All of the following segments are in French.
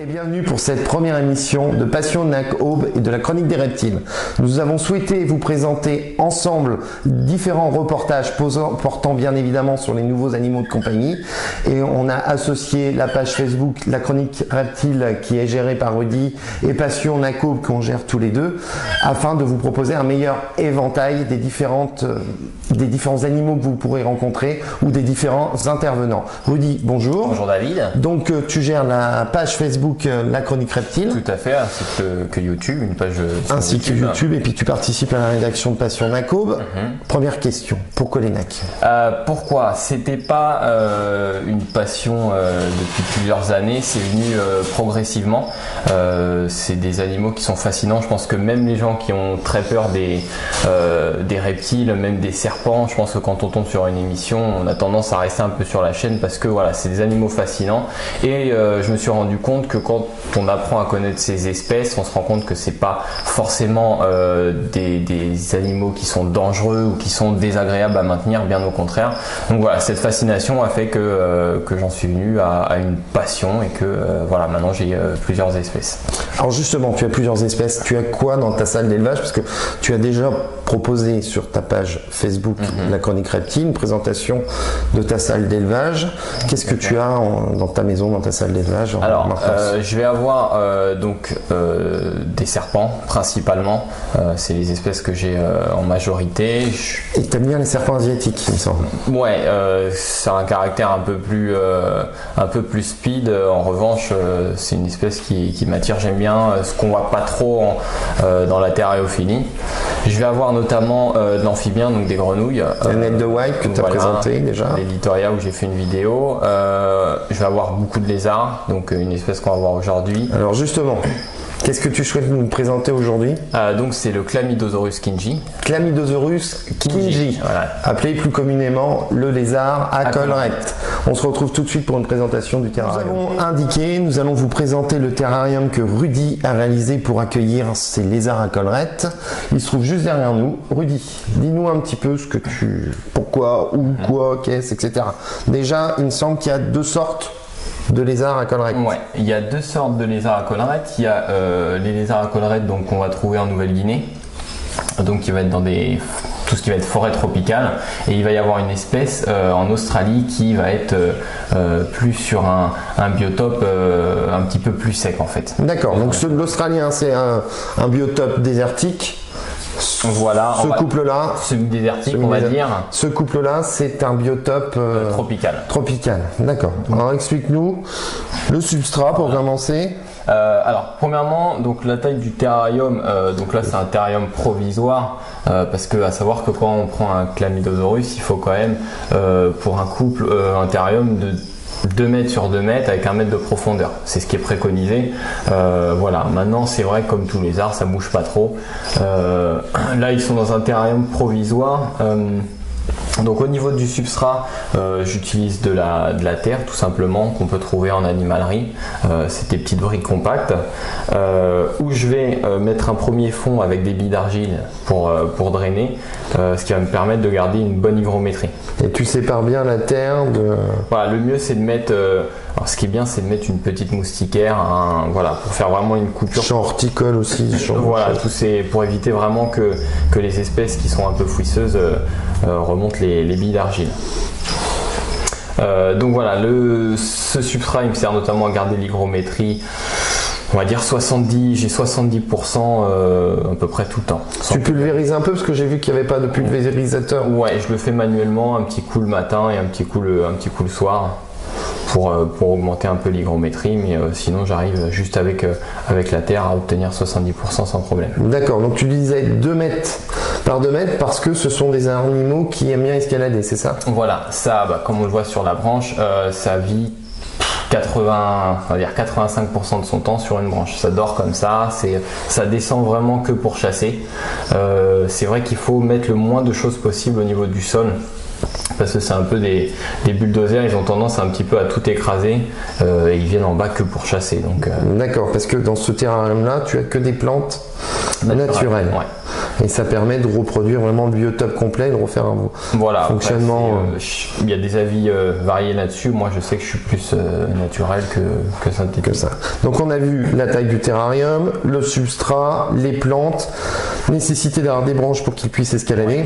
Et bienvenue pour cette première émission de Passion NAC Aube et de la chronique des reptiles. Nous avons souhaité vous présenter ensemble différents reportages portant bien évidemment sur les nouveaux animaux de compagnie, et on a associé la page Facebook La Chronique Reptile qui est gérée par Rudy et Passion NAC Aube qu'on gère tous les deux, afin de vous proposer un meilleur éventail des différents animaux que vous pourrez rencontrer ou des différents intervenants. Rudy, bonjour. Bonjour David. Donc tu gères la page Facebook La Chronique Reptile. Tout à fait, ainsi que YouTube, une page ainsi que YouTube, et puis tu participes à la rédaction de Passion NAC Aube. Première question, pourquoi les NAC? Pourquoi? C'était pas une passion depuis plusieurs années, c'est venu progressivement. C'est des animaux qui sont fascinants. Je pense que même les gens qui ont très peur des reptiles, même des serpents, je pense que quand on tombe sur une émission, on a tendance à rester un peu sur la chaîne parce que voilà, c'est des animaux fascinants. Et je me suis rendu compte que quand on apprend à connaître ces espèces, on se rend compte que c'est pas forcément des animaux qui sont dangereux ou qui sont désagréables à maintenir, bien au contraire. Donc voilà, cette fascination a fait que j'en suis venu à une passion et que voilà, maintenant j'ai plusieurs espèces. Alors justement, tu as plusieurs espèces. Tu as quoi dans ta salle d'élevage? Parce que tu as déjà proposé sur ta page Facebook La Chronique Reptile une présentation de ta salle d'élevage. Qu'est-ce que tu as dans ta maison, dans ta salle d'élevage? Alors, je vais avoir des serpents principalement. C'est les espèces que j'ai en majorité. Et tu aimes bien les serpents asiatiques, il me semble. Ouais, ça a un caractère un peu plus speed. En revanche, c'est une espèce qui m'attire. J'aime bien ce qu'on voit pas trop dans la terrariophilie. Je vais avoir notamment de l'amphibien, donc des grenouilles. La Net de White que tu as présenté déjà. L'Editoria où j'ai fait une vidéo. Je vais avoir beaucoup de lézards, donc une espèce qu'on va voir aujourd'hui. Alors justement, qu'est-ce que tu souhaites nous présenter aujourd'hui? Donc c'est le Chlamydosaurus kingi. Chlamydosaurus kingi, voilà. Appelé plus communément le lézard à collerette. On se retrouve tout de suite pour une présentation du terrarium. Nous avons indiqué, nous allons vous présenter le terrarium que Rudy a réalisé pour accueillir ces lézards à collerette. Il se trouve juste derrière nous. Rudy, dis-nous un petit peu pourquoi, où, quoi, qu'est-ce, etc. Déjà, il me semble qu'il y a deux sortes de lézards à collerette. Ouais, il y a deux sortes de lézards à collerette. Il y a les lézards à collerette qu'on va trouver en Nouvelle-Guinée, donc qui va être dans tout ce qui va être forêt tropicale, et il va y avoir une espèce en Australie qui va être plus sur un biotope un petit peu plus sec en fait. D'accord, donc l'Australien c'est un biotope désertique. Voilà, ce couple-là, semi-désertique, on va dire. Ce couple-là, c'est un biotope tropical. Tropical, d'accord. Alors explique-nous le substrat pour commencer. Alors premièrement, donc la taille du terrarium, donc là c'est un terrarium provisoire parce que à savoir que quand on prend un Chlamydosaurus, il faut quand même pour un couple un terrarium de 2 mètres sur 2 mètres avec 1 mètre de profondeur, c'est ce qui est préconisé. Voilà, maintenant c'est vrai que comme tous les arbres ça bouge pas trop. Là ils sont dans un terrarium provisoire. Donc au niveau du substrat, j'utilise de la terre tout simplement qu'on peut trouver en animalerie. C'est des petites briques compactes où je vais mettre un premier fond avec des billes d'argile pour drainer, ce qui va me permettre de garder une bonne hygrométrie. Et tu sépares bien la terre de... Voilà, le mieux c'est de mettre... alors ce qui est bien c'est de mettre une petite moustiquaire, voilà, pour faire vraiment une coupure. Champ horticole aussi. Voilà, pour éviter vraiment que les espèces qui sont un peu fouisseuses remontent les billes d'argile. Donc voilà, ce substrat il me sert notamment à garder l'hygrométrie. On va dire j'ai 70% à peu près tout le temps. Tu pulvérises un peu parce que j'ai vu qu'il n'y avait pas de pulvérisateur. Ouais, je le fais manuellement, un petit coup le matin et un petit coup le soir pour augmenter un peu l'hygrométrie, mais sinon j'arrive juste avec la terre à obtenir 70% sans problème. D'accord, donc tu disais 2 mètres par 2 mètres parce que ce sont des animaux qui aiment bien escalader, c'est ça? Voilà, ça, comme on le voit sur la branche, ça vit 85% de son temps sur une branche. Ça dort comme ça descend vraiment que pour chasser. C'est vrai qu'il faut mettre le moins de choses possible au niveau du sol. Parce que c'est un peu des bulldozers, ils ont tendance un petit peu à tout écraser et ils viennent en bas que pour chasser. D'accord, parce que dans ce terrarium là, tu as que des plantes naturelles. Ouais. et ça permet de reproduire vraiment le biotope complet, de refaire un fonctionnement. Il y a des avis variés là-dessus. Moi, je sais que je suis plus naturel que synthétique. Que ça. Donc on a vu la taille du terrarium, le substrat, les plantes, nécessité d'avoir des branches pour qu'ils puissent escalader.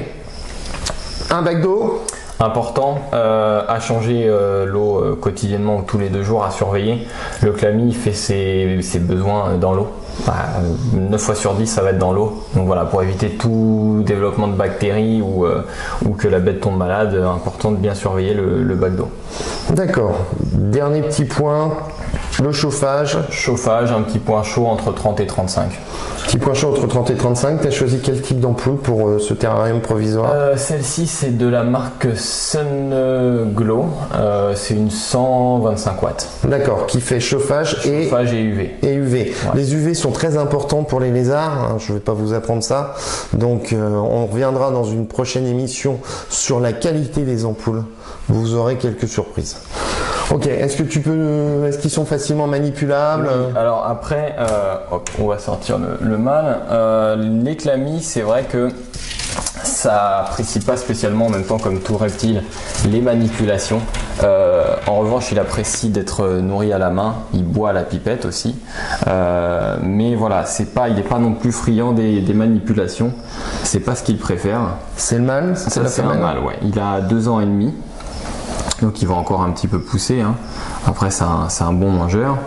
Un bac d'eau. Important, à changer l'eau quotidiennement ou tous les 2 jours, à surveiller. Le clami fait ses besoins dans l'eau. 9 fois sur 10 ça va être dans l'eau. Donc voilà, pour éviter tout développement de bactéries ou que la bête tombe malade, important de bien surveiller le bac d'eau. D'accord. Dernier petit point, le chauffage. Chauffage, un petit point chaud entre 30 et 35. Petit point chaud entre 30 et 35. Tu as choisi quel type d'ampoule pour ce terrarium provisoire? Celle-ci c'est de la marque Sun Glow. C'est une 125 watts. D'accord, qui fait chauffage et UV. Et UV. Ouais. Les UV sont très importants pour les lézards, je ne vais pas vous apprendre ça. Donc on reviendra dans une prochaine émission sur la qualité des ampoules. Vous aurez quelques surprises. Ok, est-ce qu'ils sont facilement manipulables? Oui, alors après, on va sortir le mâle. Les clamis, c'est vrai que ça apprécie pas spécialement, en même temps comme tout reptile, les manipulations. En revanche, il apprécie d'être nourri à la main, il boit à la pipette aussi. Mais voilà, il n'est pas non plus friand des manipulations. C'est pas ce qu'il préfère. C'est le mâle? C'est un mâle, ouais. Il a 2 ans et demi. Donc il va encore un petit peu pousser. Hein. Après, c'est un bon mangeur.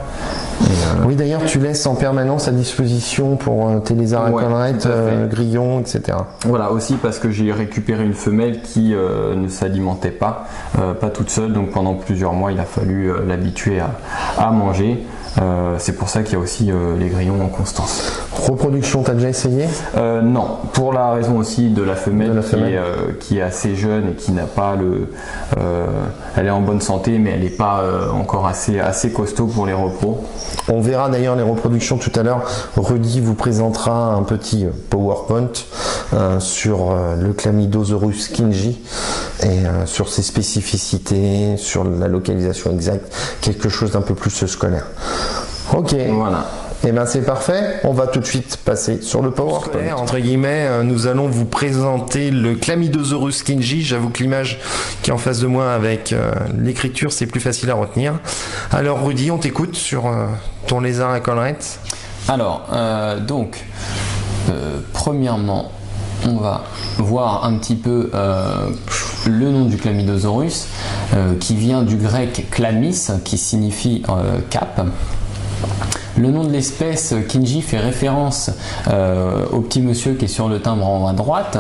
Oui, d'ailleurs, tu laisses en permanence à disposition pour tes lézards à collerette, grillons, etc. Voilà, aussi parce que j'ai récupéré une femelle qui ne s'alimentait pas toute seule. Donc pendant plusieurs mois, il a fallu l'habituer à manger. C'est pour ça qu'il y a aussi les grillons en constance. Reproduction, t'as déjà essayé? Non, pour la raison aussi de la femelle, qui est assez jeune et qui n'a pas elle est en bonne santé, mais elle n'est pas encore assez costaud pour les repos. On verra d'ailleurs les reproductions tout à l'heure. Rudy vous présentera un petit PowerPoint sur le Chlamydosaurus kingi et sur ses spécificités, sur la localisation exacte, quelque chose d'un peu plus scolaire. Ok. Voilà. Et bien c'est parfait, on va tout de suite passer sur le PowerPoint. Entre guillemets, nous allons vous présenter le Chlamydosaurus kingi. J'avoue que l'image qui est en face de moi avec l'écriture, c'est plus facile à retenir. Alors Rudy, on t'écoute sur ton lézard à collerette. Alors, premièrement, on va voir un petit peu le nom du Chlamydosaurus qui vient du grec chlamys qui signifie cap. Le nom de l'espèce kingi fait référence au petit monsieur qui est sur le timbre en haut à droite,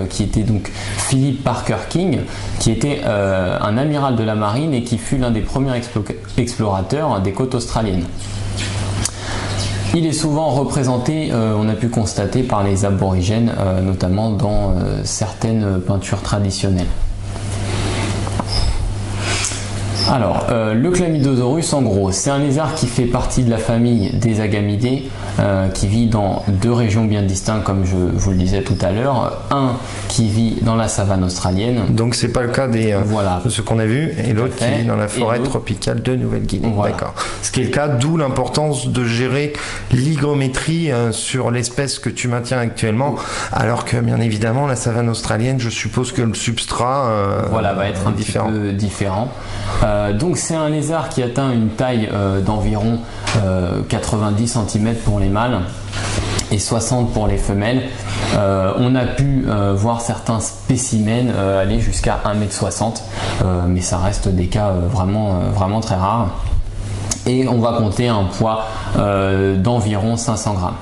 qui était donc Philip Parker King, qui était un amiral de la marine et qui fut l'un des premiers explorateurs des côtes australiennes. Il est souvent représenté, on a pu constater, par les aborigènes, notamment dans certaines peintures traditionnelles. Alors, le Chlamydosaurus, en gros, c'est un lézard qui fait partie de la famille des agamidés, qui vit dans 2 régions bien distinctes, comme je vous le disais tout à l'heure. Un qui vit dans la savane australienne. Donc, c'est pas le cas de ceux qu'on a vus, et l'autre qui vit dans la forêt tropicale de Nouvelle-Guinée. Voilà. D'accord. Ce qui est le cas, d'où l'importance de gérer l'hygrométrie sur l'espèce que tu maintiens actuellement, alors que, bien évidemment, la savane australienne, je suppose que le substrat va être un petit peu différent. Donc c'est un lézard qui atteint une taille d'environ 90 cm pour les mâles et 60 pour les femelles. On a pu voir certains spécimens aller jusqu'à 1,60 m, mais ça reste des cas vraiment très rares. Et on va compter un poids d'environ 500 grammes.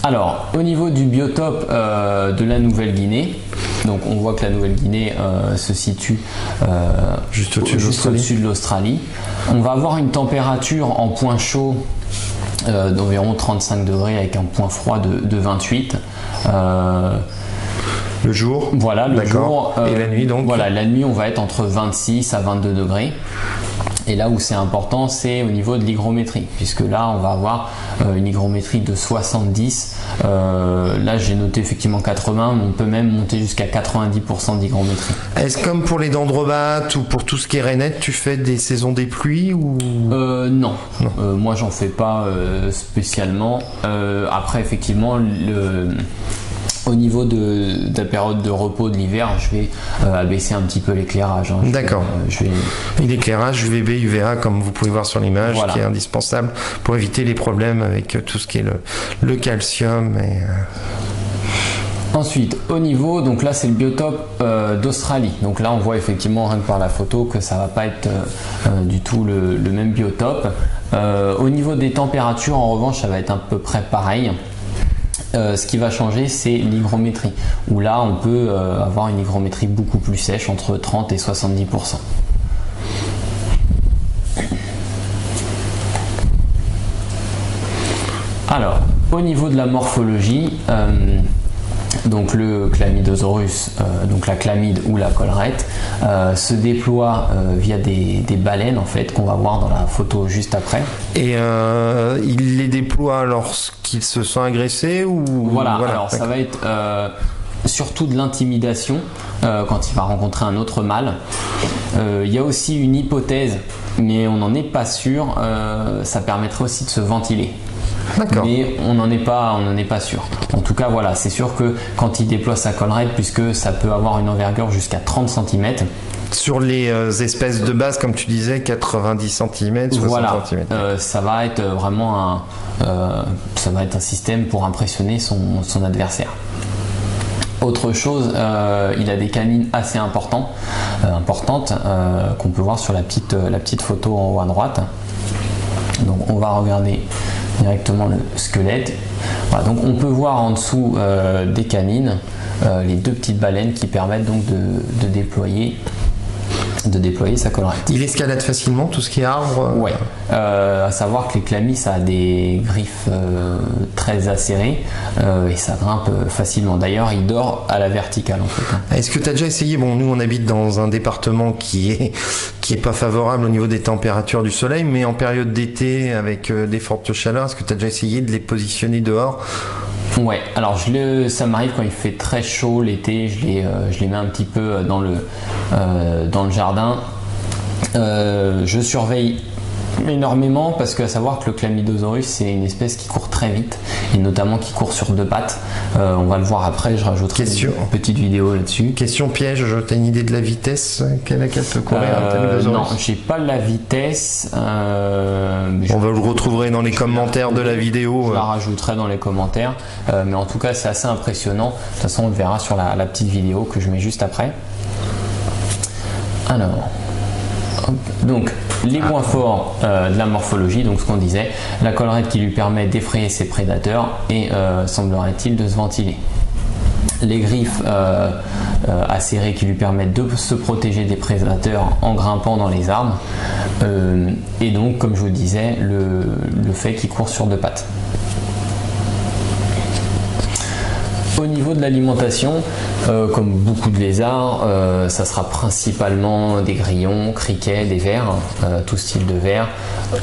Alors, au niveau du biotope de la Nouvelle-Guinée, donc on voit que la Nouvelle-Guinée se situe juste au-dessus de l'Australie. On va avoir une température en point chaud d'environ 35 degrés avec un point froid de 28. Le jour. Voilà, le jour. Et la nuit donc. Voilà, la nuit on va être entre 26 à 22 degrés. Et là où c'est important, c'est au niveau de l'hygrométrie, puisque là on va avoir une hygrométrie de 70. Là j'ai noté effectivement 80, mais on peut même monter jusqu'à 90% d'hygrométrie. Est-ce comme pour les dendrobates ou pour tout ce qui est rainette, tu fais des saisons des pluies ou Non, moi j'en fais pas spécialement. Après effectivement au niveau de la période de repos de l'hiver, je vais abaisser un petit peu l'éclairage. Hein. D'accord. Et l'éclairage UVB, UVA, comme vous pouvez voir sur l'image, voilà, qui est indispensable pour éviter les problèmes avec tout ce qui est le calcium. Ensuite, au niveau, donc là c'est le biotope d'Australie. Donc là on voit effectivement rien que par la photo que ça va pas être du tout le même biotope. Au niveau des températures, en revanche, ça va être à peu près pareil. Ce qui va changer, c'est l'hygrométrie, où là on peut avoir une hygrométrie beaucoup plus sèche, entre 30 et 70%. Alors, au niveau de la morphologie, donc le Chlamydosaurus, donc la chlamyde ou la collerette, se déploie via des baleines en fait qu'on va voir dans la photo juste après. Et il les déploie lorsqu'ils se sont agressés ou voilà, alors ça va être surtout de l'intimidation quand il va rencontrer un autre mâle. Il y a aussi une hypothèse, mais on n'en est pas sûr, ça permettrait aussi de se ventiler. Mais on n'en est pas sûr. En tout cas, voilà, c'est sûr que quand il déploie sa collerette, puisque ça peut avoir une envergure jusqu'à 30 cm. Sur les espèces de base, comme tu disais, 90 cm, 60 voilà, cm. Ça va être vraiment un système pour impressionner son adversaire. Autre chose, il a des canines assez importantes qu'on peut voir sur la petite photo en haut à droite. Donc on va regarder directement le squelette. Voilà, donc on peut voir en dessous des canines les deux petites baleines qui permettent donc de déployer sa collerette. Il escalade facilement tout ce qui est arbre. Ouais. À savoir que les chlamys, ça a des griffes très acérées et ça grimpe facilement. D'ailleurs, il dort à la verticale en fait. Est-ce que tu as déjà essayé, bon nous on habite dans un département qui est pas favorable au niveau des températures du soleil, mais en période d'été avec des fortes chaleurs, est-ce que tu as déjà essayé de les positionner dehors? Ouais, alors ça m'arrive quand il fait très chaud l'été, je les mets un petit peu dans le jardin. Je surveille énormément parce qu'à savoir que le Chlamydosaurus c'est une espèce qui court très vite et notamment qui court sur deux pattes. On va le voir après, je rajouterai une petite vidéo là-dessus. Question piège, tu as une idée de la vitesse qu'elle peut courir Non, j'ai pas la vitesse. On va le retrouver dans les commentaires de la vidéo. Je la rajouterai dans les commentaires. Mais en tout cas c'est assez impressionnant. De toute façon on le verra sur la petite vidéo que je mets juste après. Alors, donc les points forts de la morphologie, donc ce qu'on disait, la collerette qui lui permet d'effrayer ses prédateurs et semblerait-il de se ventiler. Les griffes acérées qui lui permettent de se protéger des prédateurs en grimpant dans les arbres. Et donc, comme je vous disais, le fait qu'il court sur deux pattes. Au niveau de l'alimentation, comme beaucoup de lézards, ça sera principalement des grillons, criquets, des vers, tout style de vers.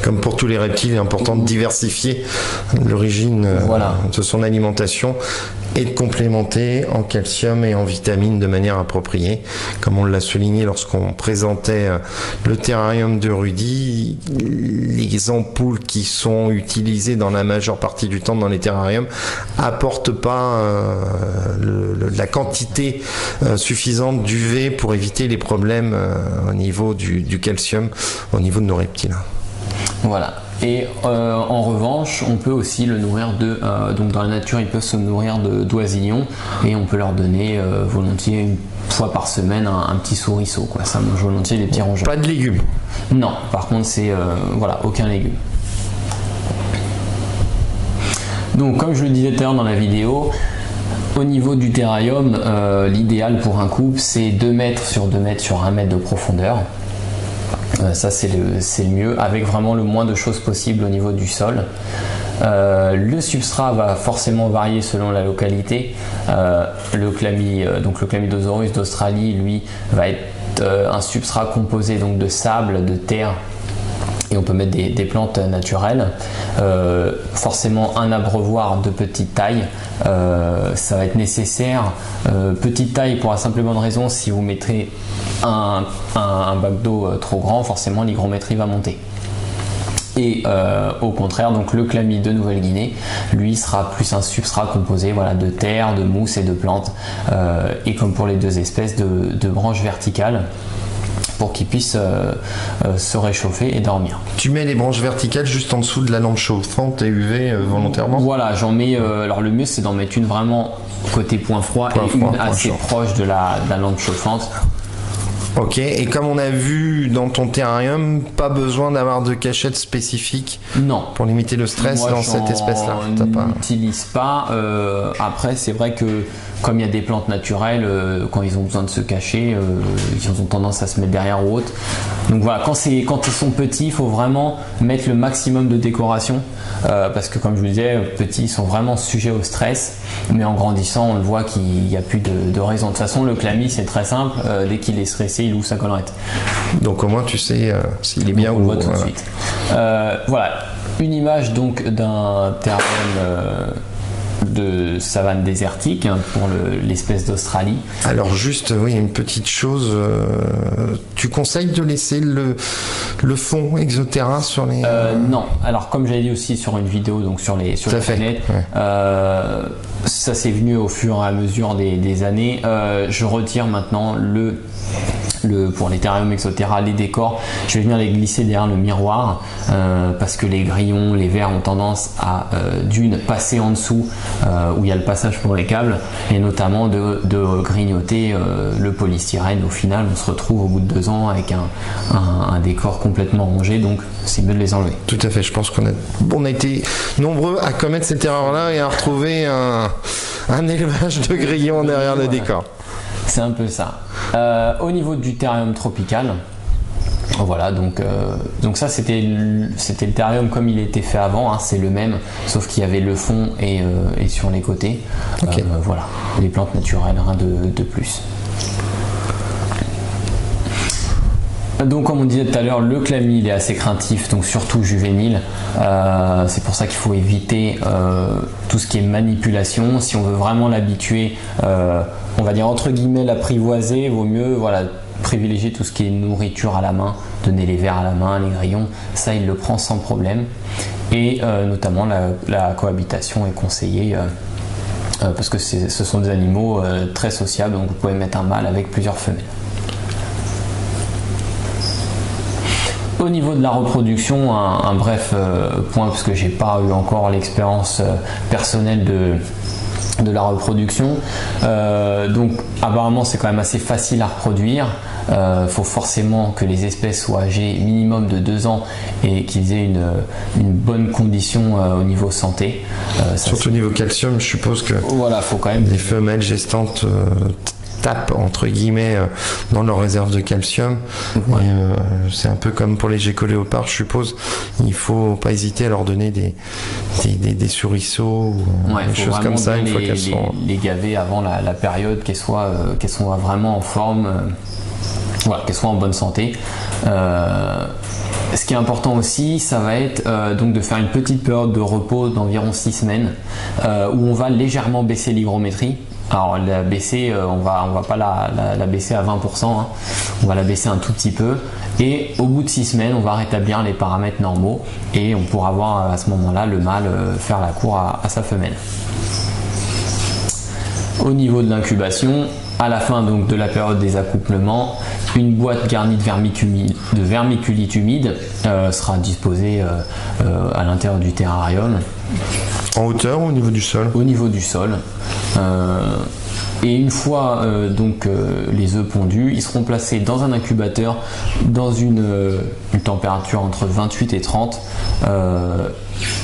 Comme pour tous les reptiles, il est important de diversifier l'origine de son alimentation et de complémenter en calcium et en vitamines de manière appropriée. Comme on l'a souligné lorsqu'on présentait le terrarium de Rudy, les ampoules qui sont utilisées dans la majeure partie du temps dans les terrariums apportent pas la quantité suffisante d'UV pour éviter les problèmes au niveau du calcium, au niveau de nos reptiles. Voilà. Et en revanche, on peut aussi le nourrir donc dans la nature, ils peuvent se nourrir d'oisillons et on peut leur donner volontiers une fois par semaine un petit souriceau, quoi. Ça mange volontiers des petits rongeurs. Pas de légumes. Non, par contre c'est aucun légume. Donc comme je le disais tout à l'heure dans la vidéo, au niveau du terrarium, l'idéal pour un couple c'est 2 mètres sur 2 mètres sur 1 mètre de profondeur. Ça c'est le mieux, avec vraiment le moins de choses possible au niveau du sol. Le substrat va forcément varier selon la localité. Le Chlamydosaurus d'Australie, lui, va être un substrat composé donc de sable, de terre Et on peut mettre des plantes naturelles. Forcément un abreuvoir de petite taille, ça va être nécessaire. Petite taille pour la simple et bonne raison, si vous mettez un bac d'eau trop grand, forcément l'hygrométrie va monter. Et au contraire, donc le clami de Nouvelle-Guinée, lui sera plus un substrat composé de terre, de mousse et de plantes, et comme pour les deux espèces, de branches verticales, pour qu'ils puissent se réchauffer et dormir. Tu mets les branches verticales juste en dessous de la lampe chauffante et UV volontairement? Voilà, j'en mets. Alors le mieux c'est d'en mettre une vraiment côté point froid et une assez proche de la lampe chauffante. Ok, et comme on a vu dans ton terrarium, pas besoin d'avoir de cachette spécifique pour limiter le stress dans cette espèce-là. Moi, n'utilise pas. Après, c'est vrai que comme il y a des plantes naturelles, quand ils ont besoin de se cacher, ils ont tendance à se mettre derrière ou autre. Donc voilà, quand ils sont petits, il faut vraiment mettre le maximum de décoration, parce que comme je vous disais, petits, ils sont vraiment sujets au stress, mais en grandissant, on le voit qu'il n'y a plus de raison. De toute façon, le clami, c'est très simple, dès qu'il est stressé, il ouvre sa collerette. Donc au moins, tu sais s'il est bien ou on le voit tout de suite. Voilà, une image donc d'un terrarium de savane désertique pour l'espèce d'Australie. Alors juste, oui, une petite chose, tu conseilles de laisser le fond Exoterra sur les... Non, alors comme j'avais dit aussi sur une vidéo, donc sur les planètes, ça s'est venu au fur et à mesure des années. Je retire maintenant pour les terrariums Exoterra, les décors, je vais venir les glisser derrière le miroir, parce que les grillons, les verres ont tendance à d'une passer en dessous où il y a le passage pour les câbles, et notamment de grignoter le polystyrène. Au final, on se retrouve au bout de 2 ans avec un décor complètement rongé, donc c'est mieux de les enlever. Tout à fait, je pense qu'on a été nombreux à commettre cette erreur-là et à retrouver un élevage de grillons derrière le décor. C'est un peu ça. Au niveau du terrarium tropical, voilà, donc ça c'était le terrarium comme il était fait avant, c'est le même, sauf qu'il y avait le fond et sur les côtés. Okay. Voilà, les plantes naturelles, rien de plus. Donc comme on disait tout à l'heure, le clami il est assez craintif, donc surtout juvénile. C'est pour ça qu'il faut éviter tout ce qui est manipulation. Si on veut vraiment l'habituer, on va dire entre guillemets l'apprivoiser, vaut mieux privilégier tout ce qui est nourriture à la main, donner les verres à la main, les grillons, ça il le prend sans problème. Et notamment la cohabitation est conseillée, parce que ce sont des animaux très sociables, donc vous pouvez mettre un mâle avec plusieurs femelles. Au niveau de la reproduction, un bref point, parce que j'ai pas eu encore l'expérience personnelle de la reproduction. Donc apparemment c'est quand même assez facile à reproduire. Faut forcément que les espèces soient âgées minimum de 2 ans et qu'ils aient une bonne condition au niveau santé. Surtout au niveau calcium, je suppose que faut quand même les femelles gestantes tapent entre guillemets dans leur réserve de calcium. Ouais. C'est un peu comme pour les gécoléopards, je suppose. Il faut pas hésiter à leur donner des souriceaux ou des choses comme ça une fois qu'elles sont... les gaver avant la période, qu'elles soient vraiment en forme, qu'elles soient en bonne santé. Ce qui est important aussi, ça va être donc de faire une petite période de repos d'environ 6 semaines où on va légèrement baisser l'hygrométrie. Alors la baisser, on va pas la baisser à 20%, on va la baisser un tout petit peu, et au bout de 6 semaines on va rétablir les paramètres normaux et on pourra voir à ce moment-là le mâle faire la cour à sa femelle. Au niveau de l'incubation, à la fin donc de la période des accouplements, une boîte garnie de vermiculite humide sera disposée à l'intérieur du terrarium. En hauteur ou au niveau du sol? Au niveau du sol. Et une fois les œufs pondus, ils seront placés dans un incubateur dans une température entre 28 et 30.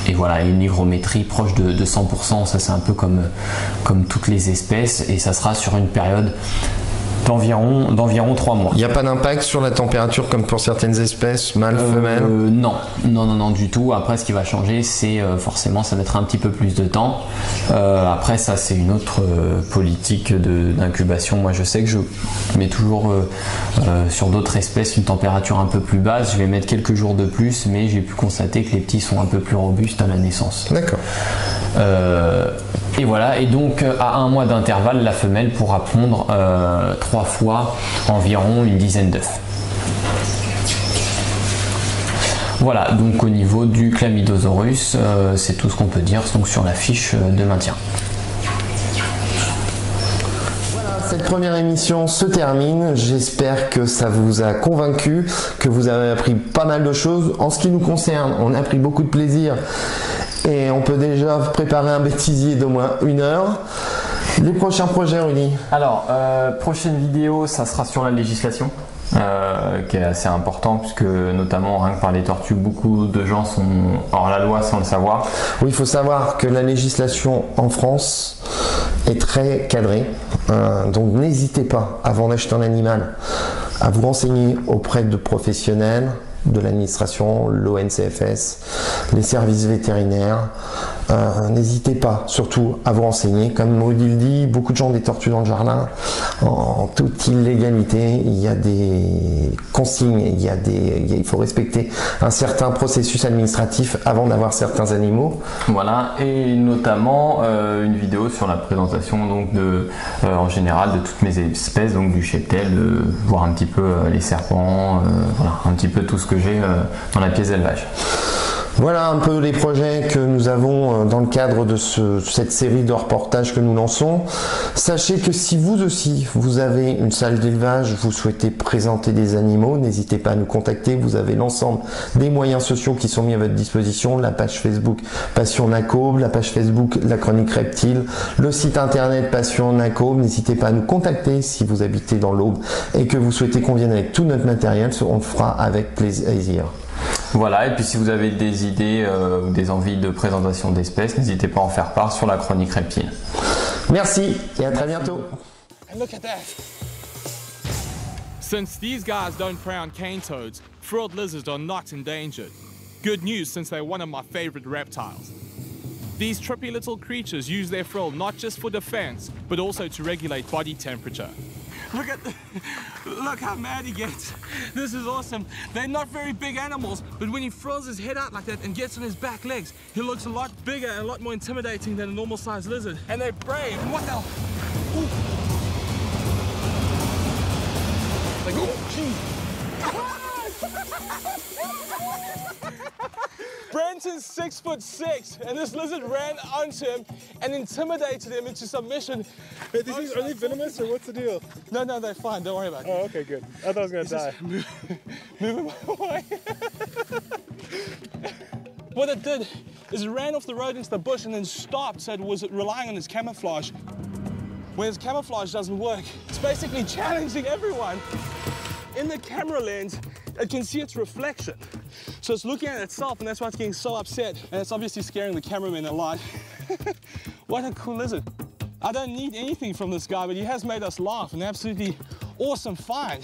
Et voilà, une hygrométrie proche de 100%. Ça c'est un peu comme toutes les espèces, et ça sera sur une période d'environ 3 mois. Il n'y a pas d'impact sur la température comme pour certaines espèces, mâles, femelles? Non, du tout. Après, ce qui va changer, c'est forcément, ça mettra un petit peu plus de temps. Après, ça, c'est une autre politique d'incubation. Moi, je sais que je mets toujours sur d'autres espèces une température un peu plus basse. Je vais mettre quelques jours de plus, mais j'ai pu constater que les petits sont un peu plus robustes à la naissance. D'accord. Et voilà, et donc à 1 mois d'intervalle, la femelle pourra pondre 3 fois environ une dizaine d'œufs. Voilà, donc au niveau du Chlamydosaurus, c'est tout ce qu'on peut dire donc, sur la fiche de maintien. Cette première émission se termine. J'espère que ça vous a convaincu, que vous avez appris pas mal de choses. En ce qui nous concerne, on a pris beaucoup de plaisir et on peut déjà préparer un bêtisier d'au moins 1 heure. Les prochains projets, Rudy? Alors, prochaine vidéo, ça sera sur la législation. Qui est assez important puisque notamment rien que par les tortues, beaucoup de gens sont hors la loi sans le savoir. Oui, il faut savoir que la législation en France est très cadrée, donc n'hésitez pas avant d'acheter un animal à vous renseigner auprès de professionnels de l'administration, l'ONCFS, les services vétérinaires. N'hésitez pas surtout à vous renseigner. Comme Rudy le dit, beaucoup de gens ont des tortues dans le jardin en toute illégalité. Il y a des consignes, il faut respecter un certain processus administratif avant d'avoir certains animaux. Voilà, et notamment une vidéo sur la présentation donc en général de toutes mes espèces, donc du cheptel, voir un petit peu les serpents, voilà, un petit peu tout ce que j'ai dans la pièce d'élevage. Voilà un peu les projets que nous avons dans le cadre de cette série de reportages que nous lançons. Sachez que si vous aussi, vous avez une salle d'élevage, vous souhaitez présenter des animaux, n'hésitez pas à nous contacter. Vous avez l'ensemble des moyens sociaux qui sont mis à votre disposition, la page Facebook Passion Nac Aube, la page Facebook La Chronique Reptile, le site internet Passion Nac Aube. N'hésitez pas à nous contacter si vous habitez dans l'Aube et que vous souhaitez qu'on vienne avec tout notre matériel, on le fera avec plaisir. Voilà, et puis si vous avez des idées ou des envies de présentation d'espèces, n'hésitez pas à en faire part sur la Chronique Reptile. Merci et à très bientôt. And look at that. Since these guys don't prey on cane toads, frilled lizards are not endangered. Good news since they're one of my favorite reptiles. These trippy little creatures use their frill not just for defense, but also to regulate body temperature. Look how mad he gets. This is awesome. They're not very big animals, but when he frills his head out like that and gets on his back legs, he looks a lot bigger and a lot more intimidating than a normal sized lizard. And they're brave. What the? Ooh. Like, oh, geez. Brenton's 6'6", and this lizard ran onto him and intimidated him into submission. Are they venomous or what's the deal? No, they're fine. Don't worry about it. Oh, okay, good. I thought I was gonna die. Move him away. What it did is it ran off the road into the bush and then stopped, so it was relying on his camouflage. When his camouflage doesn't work, it's basically challenging everyone. In the camera lens, it can see its reflection. So it's looking at itself, and that's why it's getting so upset. And it's obviously scaring the cameraman a lot. What a cool lizard. I don't need anything from this guy, but he has made us laugh. An absolutely awesome find.